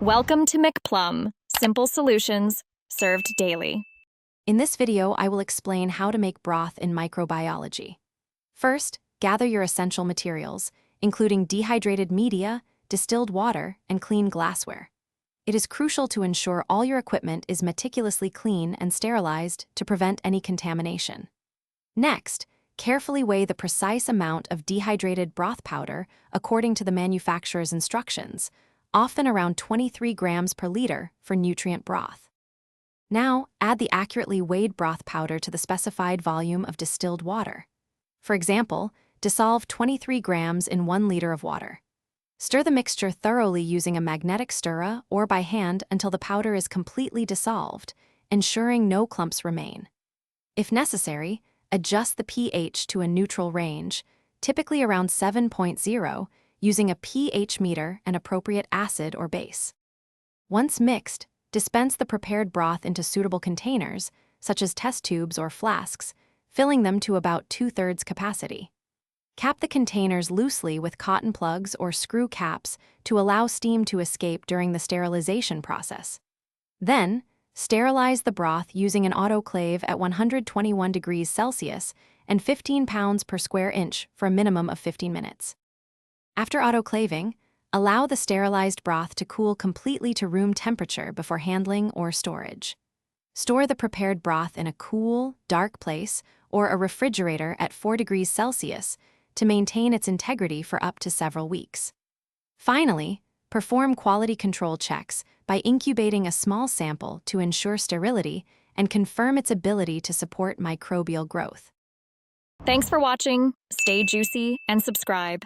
Welcome to McPlum, simple solutions served daily. In this video, I will explain how to make broth in microbiology. First, gather your essential materials, including dehydrated media, distilled water, and clean glassware. It is crucial to ensure all your equipment is meticulously clean and sterilized to prevent any contamination. Next, carefully weigh the precise amount of dehydrated broth powder according to the manufacturer's instructions, often around 23 grams per liter for nutrient broth. Now, add the accurately weighed broth powder to the specified volume of distilled water. For example, dissolve 23 grams in 1 liter of water. Stir the mixture thoroughly using a magnetic stirrer or by hand until the powder is completely dissolved, ensuring no clumps remain. If necessary, adjust the pH to a neutral range, typically around 7.0, using a pH meter and appropriate acid or base. Once mixed, dispense the prepared broth into suitable containers, such as test tubes or flasks, filling them to about 2/3 capacity. Cap the containers loosely with cotton plugs or screw caps to allow steam to escape during the sterilization process. Then, sterilize the broth using an autoclave at 121 degrees Celsius and 15 pounds per square inch for a minimum of 15 minutes. After autoclaving, allow the sterilized broth to cool completely to room temperature before handling or storage. Store the prepared broth in a cool, dark place or a refrigerator at 4 degrees Celsius to maintain its integrity for up to several weeks. Finally, perform quality control checks by incubating a small sample to ensure sterility and confirm its ability to support microbial growth. Thanks for watching. Stay juicy and subscribe.